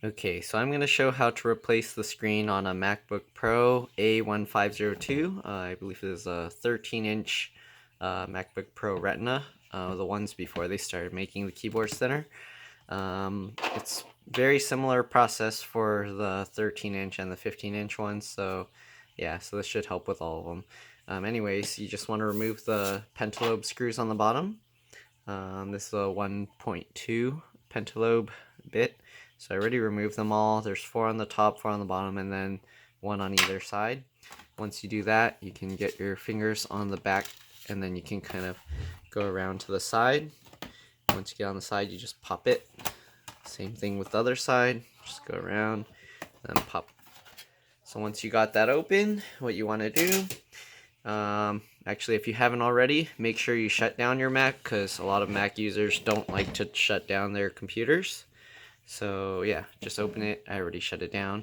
Okay, so I'm going to show how to replace the screen on a MacBook Pro A1502. I believe it is a 13-inch MacBook Pro Retina, the ones before they started making the keyboards thinner. It's very similar process for the 13-inch and the 15-inch ones, so yeah, so this should help with all of them. Anyways, you just want to remove the Pentalobe screws on the bottom. This is a 1.2 Pentalobe bit. So I already removed them all. There's 4 on the top, 4 on the bottom, and then 1 on either side. Once you do that, you can get your fingers on the back, and then you can kind of go around to the side. Once you get on the side, you just pop it. Same thing with the other side. Just go around and pop. So once you got that open, what you want to do, actually, if you haven't already, make sure you shut down your Mac, because a lot of Mac users don't like to shut down their computers. So yeah, just open it. I already shut it down.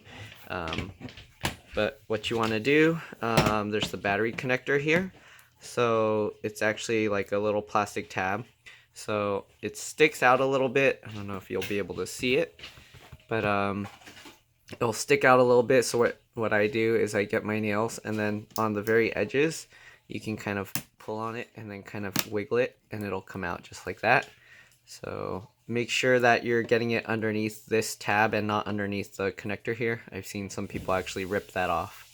But what you want to do, there's the battery connector here. So it's actually like a little plastic tab. So it sticks out a little bit. I don't know if you'll be able to see it, but it'll stick out a little bit. So what I do is I get my nails, and then on the very edges, you can kind of pull on it and then kind of wiggle it, and it'll come out just like that. So make sure that you're getting it underneath this tab and not underneath the connector here. I've seen some people actually rip that off.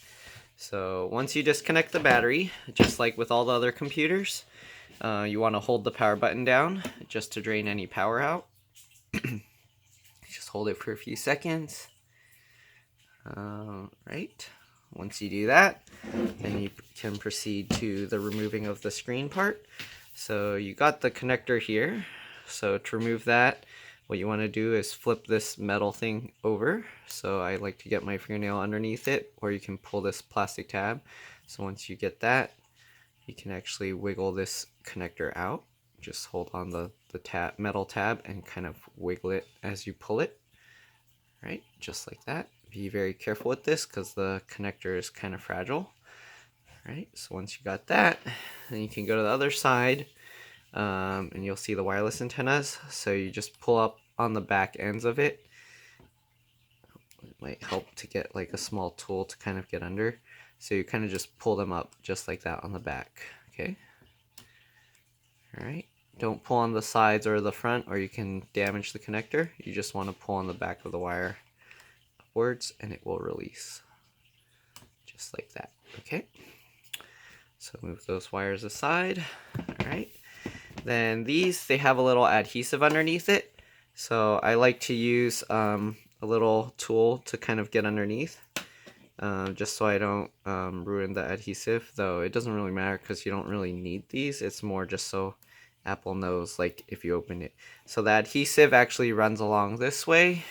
So once you disconnect the battery, just like with all the other computers, you want to hold the power button down just to drain any power out. Just hold it for a few seconds. Right. Once you do that, then you can proceed to the removing of the screen part. So you got the connector here. So to remove that, what you want to do is flip this metal thing over. So I like to get my fingernail underneath it, or you can pull this plastic tab. So once you get that, you can actually wiggle this connector out. Just hold on the metal tab and kind of wiggle it as you pull it. Right, just like that. Be very careful with this because the connector is kind of fragile. Right, so once you got that, then you can go to the other side. And you'll see the wireless antennas. So you just pull up on the back ends of it. It might help to get like a small tool to kind of get under. So you kind of just pull them up just like that on the back. Okay. All right. Don't pull on the sides or the front, or you can damage the connector. You just want to pull on the back of the wire upwards, and it will release. Just like that. Okay. So move those wires aside. All right. Then these, they have a little adhesive underneath it. So I like to use a little tool to kind of get underneath, just so I don't ruin the adhesive, though it doesn't really matter because you don't really need these. It's more just so Apple knows, like, if you open it. So the adhesive actually runs along this way,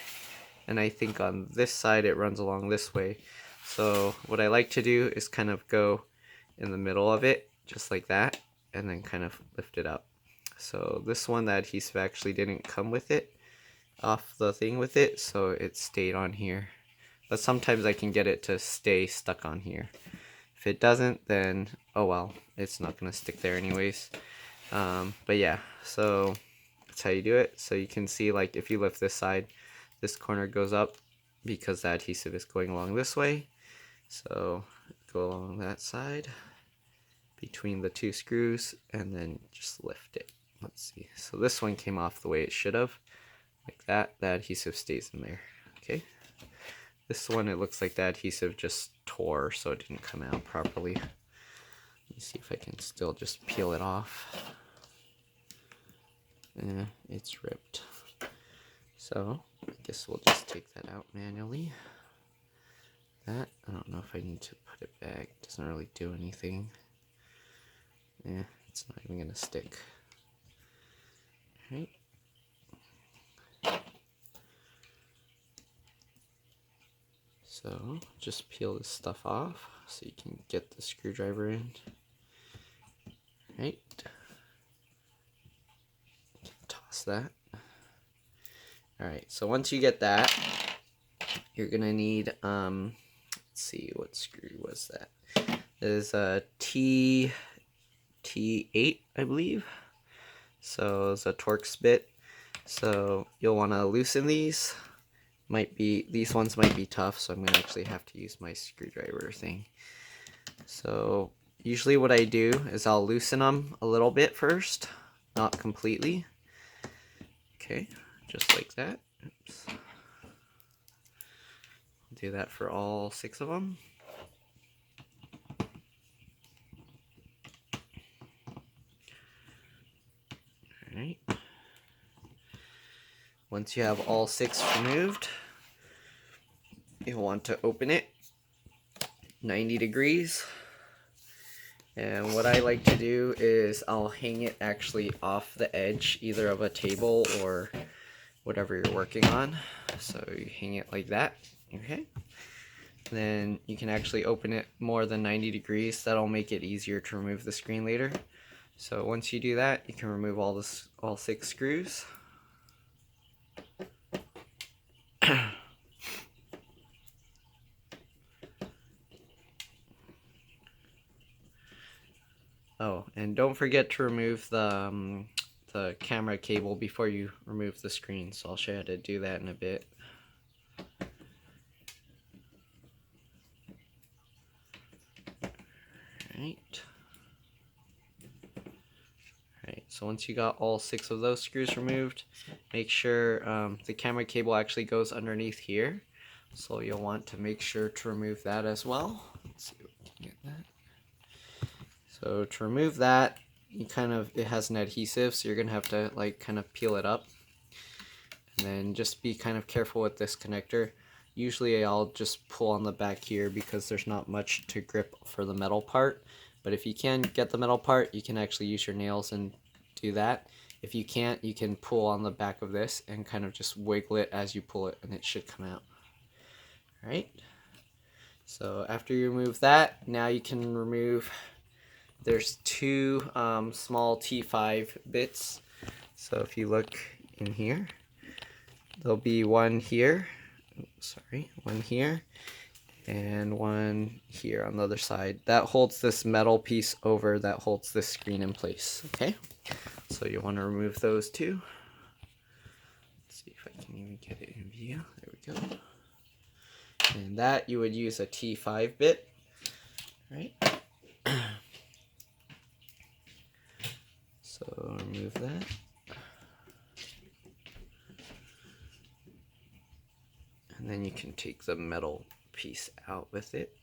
and I think on this side it runs along this way. So what I like to do is kind of go in the middle of it, just like that, and then kind of lift it up. So this one, the adhesive actually didn't come with it, off the thing with it, so it stayed on here. But sometimes I can get it to stay stuck on here. If it doesn't, then oh well, it's not gonna stick there anyways. But yeah, so that's how you do it. So you can see, like, if you lift this side, this corner goes up because the adhesive is going along this way. So go along that side between the 2 screws and then just lift it. Let's see. So this one came off the way it should have, like that. The adhesive stays in there. Okay. This one, it looks like the adhesive just tore, so it didn't come out properly. Let me see if I can still just peel it off. Yeah, it's ripped. So I guess we'll just take that out manually. That, I don't know if I need to put it back. It doesn't really do anything. Yeah, it's not even gonna stick. Right. So just peel this stuff off so you can get the screwdriver in. Right. Toss that. Alright, so once you get that, you're gonna need let's see, what screw was that? There's a T8, I believe. So it's a Torx bit. So you'll want to loosen these these ones might be tough, so I'm gonna actually have to use my screwdriver thing. So usually what I do is I'll loosen them a little bit first, not completely. Okay, just like that. Oops. Do that for all 6 of them. Alright. Once you have all 6 removed, you'll want to open it 90 degrees. And what I like to do is I'll hang it actually off the edge, either of a table or whatever you're working on. So you hang it like that, okay? Then you can actually open it more than 90 degrees. That'll make it easier to remove the screen later. So once you do that, you can remove all 6 screws. Oh, and don't forget to remove the camera cable before you remove the screen. So I'll show you how to do that in a bit. Alright. Alright, so once you got all 6 of those screws removed, make sure the camera cable actually goes underneath here. So you'll want to make sure to remove that as well. Let's see if we can get that. So to remove that, it has an adhesive, so you're gonna have to like kind of peel it up. And then just be kind of careful with this connector. Usually I'll just pull on the back here because there's not much to grip for the metal part. But if you can get the metal part, you can actually use your nails and do that. If you can't, you can pull on the back of this and kind of just wiggle it as you pull it, and it should come out. Alright, so after you remove that, now you can remove, there's 2 small T5 bits. So if you look in here, there'll be one here, one here, and one here on the other side. That holds this metal piece over that holds this screen in place, okay? So you want to remove those 2. Let's see if I can even get it in view. There we go. And that you would use a T5 bit, right? So remove that. And then you can take the metal piece out with it.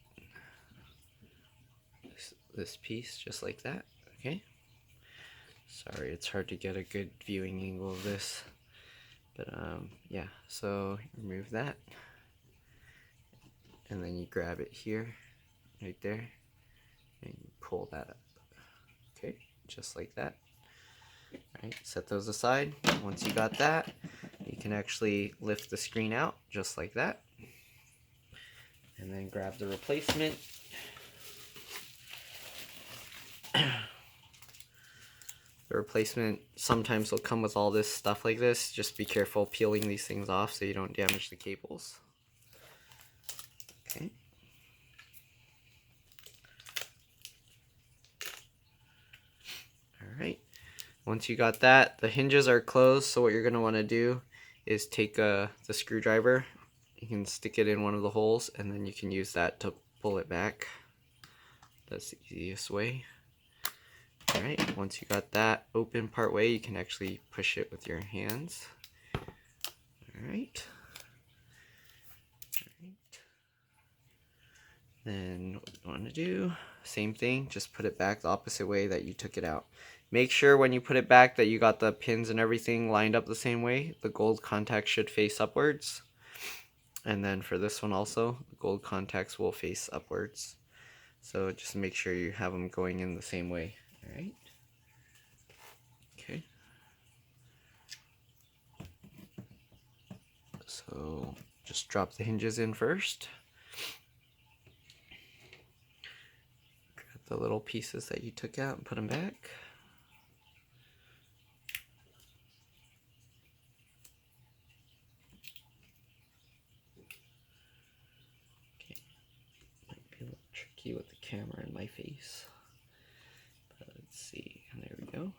This piece, just like that, okay? Sorry, it's hard to get a good viewing angle of this. But yeah, so remove that. And then you grab it here, right there, and you pull that up. Okay, just like that. Alright, set those aside. Once you got that, you can actually lift the screen out, just like that. And then grab the replacement. The replacement sometimes will come with all this stuff like this. Just be careful peeling these things off so you don't damage the cables. Okay. Alright. Once you got that, the hinges are closed, so what you're going to want to do is take the screwdriver. You can stick it in one of the holes, and then you can use that to pull it back. That's the easiest way. Alright, once you got that open part way, you can actually push it with your hands. Alright. Then what you want to do, same thing, just put it back the opposite way that you took it out. Make sure when you put it back that you got the pins and everything lined up the same way. The gold contacts should face upwards. And then for this one also, the gold contacts will face upwards. So just make sure you have them going in the same way. Alright. Okay. So just drop the hinges in first. Grab the little pieces that you took out and put them back. Okay. Might be a little tricky with the camera in my face. But let's see. There we go.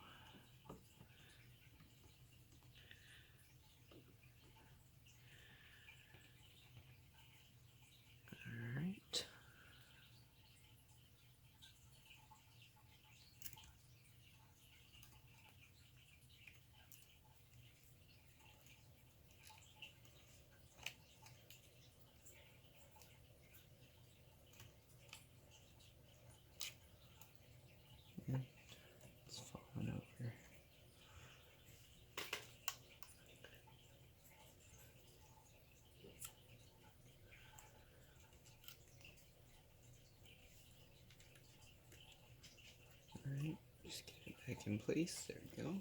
Just get it back in place. There we go.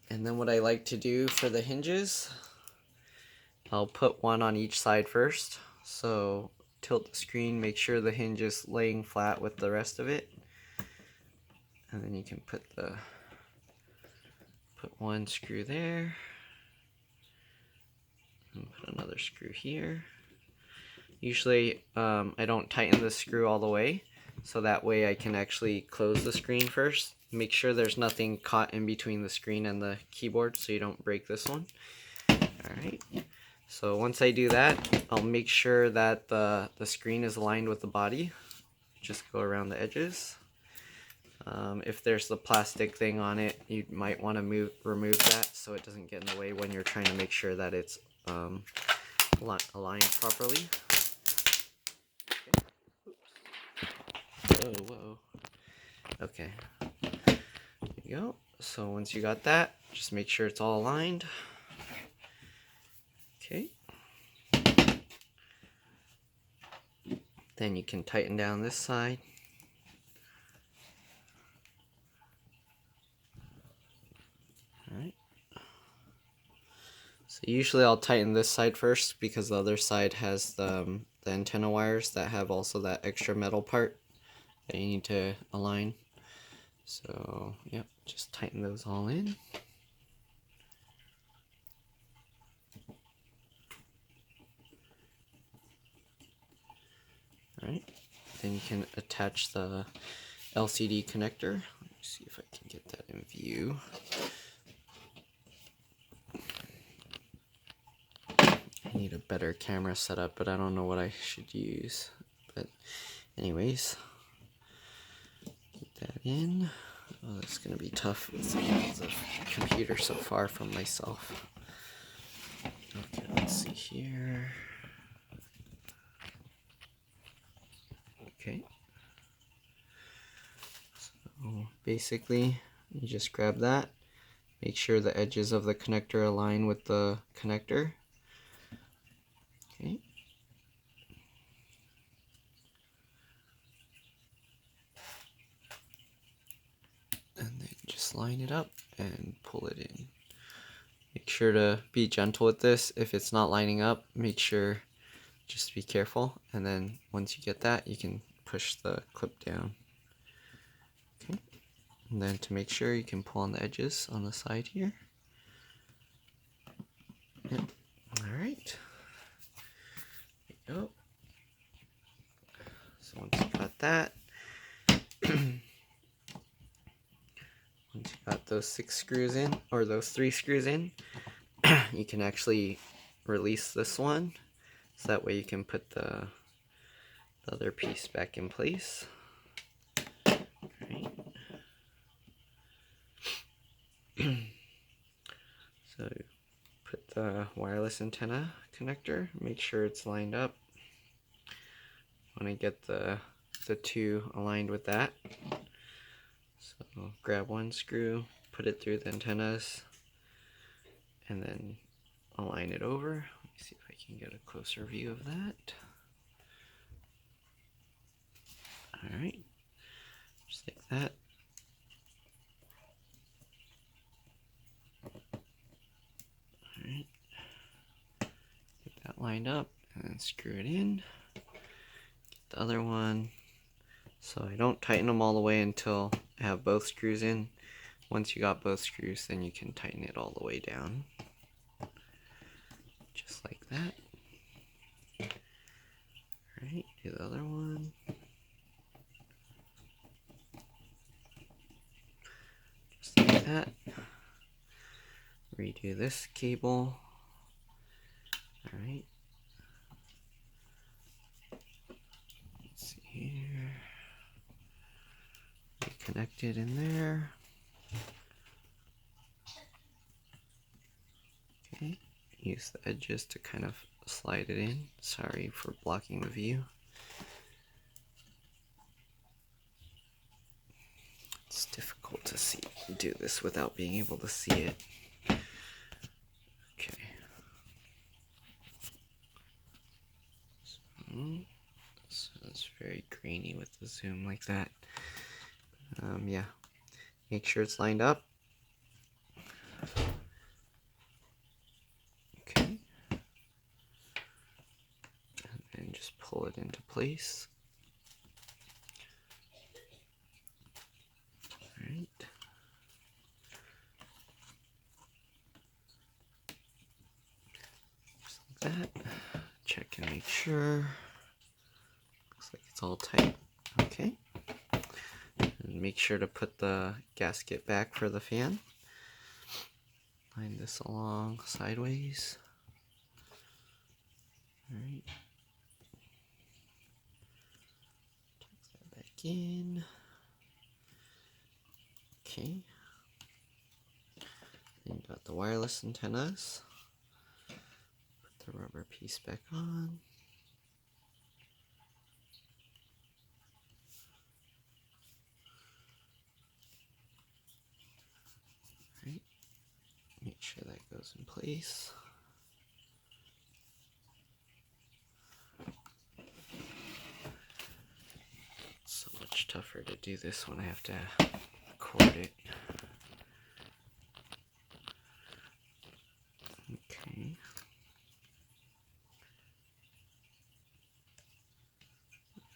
And then what I like to do for the hinges, I'll put one on each side first. So tilt the screen, make sure the hinge is laying flat with the rest of it. And then you can put one screw there. And put another screw here. Usually I don't tighten the screw all the way, so that way I can actually close the screen first. Make sure there's nothing caught in between the screen and the keyboard so you don't break this one. Alright, so once I do that, I'll make sure that the screen is aligned with the body. Just go around the edges. If there's the plastic thing on it, you might want to remove that so it doesn't get in the way when you're trying to make sure that it's aligned properly. Okay. Whoa. Okay. There you go. So once you got that, just make sure it's all aligned. Okay. Then you can tighten down this side. Alright. So usually I'll tighten this side first because the other side has the antenna wires that have also that extra metal part that you need to align. So, yep, just tighten those all in. Alright, then you can attach the LCD connector. Let me see if I can get that in view. I need a better camera setup, but I don't know what I should use. But anyways, get that in. Oh, that's going to be tough with the computer so far from myself. Okay, let's see here. Okay. So basically, you just grab that. Make sure the edges of the connector align with the connector. Okay. And then just line it up and pull it in. Make sure to be gentle with this. If it's not lining up, make sure, just be careful. And then once you get that, you can push the clip down. Okay. And then to make sure, you can pull on the edges on the side here. Yep. Alright. There you go. So once you got that, once you got those 6 screws in, or those 3 screws in, you can actually release this one, so that way you can put the other piece back in place. Right. So put the wireless antenna connector, make sure it's lined up. You want to get the 2 aligned with that. So grab one screw, put it through the antennas, and then align it over. Let me see if I can get a closer view of that. Alright, just like that. Alright, get that lined up and then screw it in. Get the other one. So I don't tighten them all the way until I have both screws in. Once you got both screws, then you can tighten it all the way down. Just like that. Alright, do the other one. Just like that. Redo this cable. Alright. Let's see here. Reconnect it in there. Okay. Use the edges to kind of slide it in. Sorry for blocking the view. It's difficult to do this without being able to see it. Okay. So, grainy with the zoom like that. Yeah, make sure it's lined up. Okay, and then just pull it into place. All right. Just like that. Check and make sure. Looks like it's all tight. Okay. And make sure to put the gasket back for the fan. Line this along sideways. Alright. Tuck that back in. Okay. Then got the wireless antennas. Put the rubber piece back on. Alright. Make sure that goes in place. So much tougher to do this when I have to record it. Okay.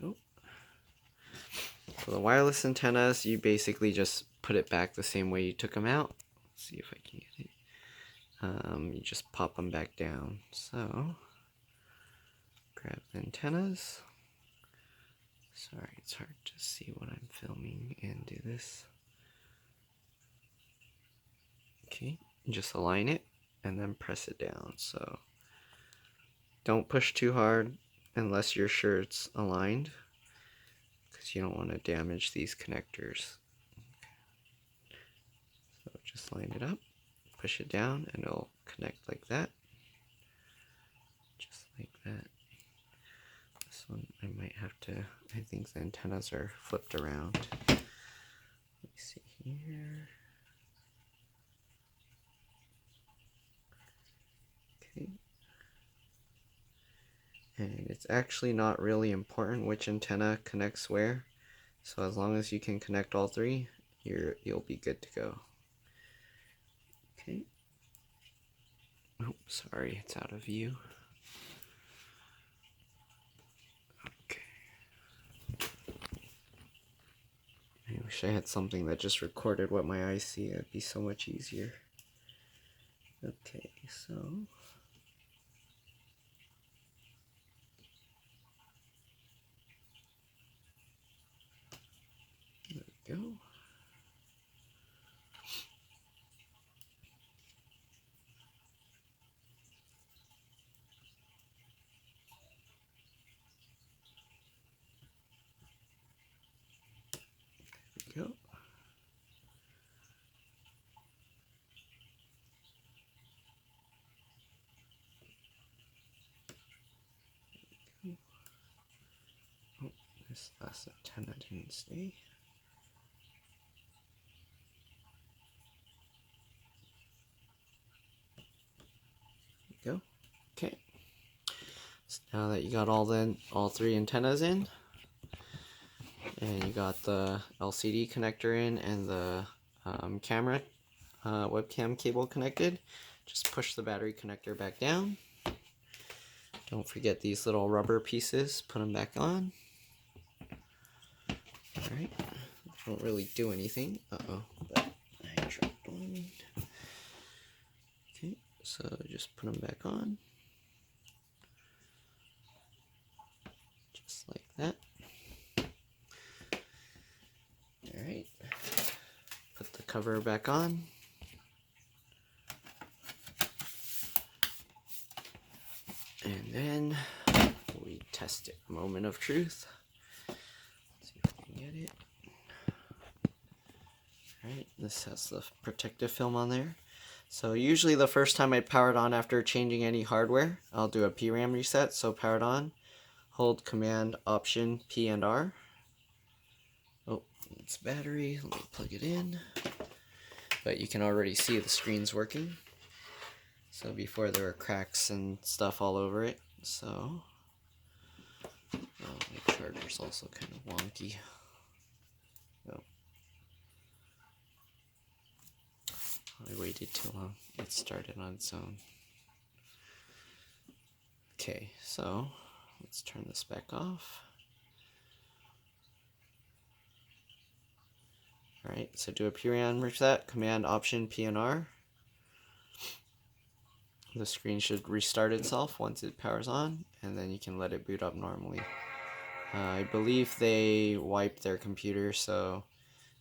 Oh. For the wireless antennas, you basically just put it back the same way you took them out. Let's see if I can get it. You just pop them back down. So, grab the antennas. Sorry, it's hard to see what I'm filming and do this. Okay, just align it and then press it down. So, don't push too hard unless you're sure it's aligned, because you don't want to damage these connectors. So just line it up, push it down, and it'll connect like that. Just like that. This one I might have to, I think the antennas are flipped around. Let me see here. Okay. And it's actually not really important which antenna connects where. So as long as you can connect all three, you'll be good to go. Okay. Oh, sorry, it's out of view. Okay. I wish I had something that just recorded what my eyes see. It'd be so much easier. Okay, so there we go. There we go. Oh, this last antenna didn't stay. There we go. Okay. So now that you got all three antennas in, and you got the LCD connector in and the camera webcam cable connected, just push the battery connector back down. Don't forget these little rubber pieces, put them back on. Alright, don't really do anything. Uh-oh, but I dropped one. Okay, so just put them back on. Just like that. Alright, put the cover back on. And then we test it. Moment of truth. Let's see if we can get it. Alright, this has the protective film on there. So usually the first time I power it on after changing any hardware, I'll do a PRAM reset. So power it on, hold Command Option P and R. Oh, it's battery. Let me plug it in. But you can already see the screen's working. So before there were cracks and stuff all over it. So Oh, my charger's also kind of wonky. Oh. I waited too long. It started on its own. Okay, so let's turn this back off. Alright, so do a Purion reset, Command Option PNR. The screen should restart itself once it powers on, and then you can let it boot up normally. I believe they wiped their computer, so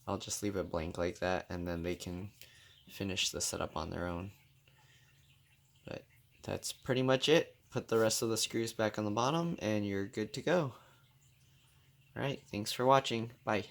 I'll just leave it blank like that, and then they can finish the setup on their own. But that's pretty much it. Put the rest of the screws back on the bottom, and you're good to go. Alright, thanks for watching. Bye.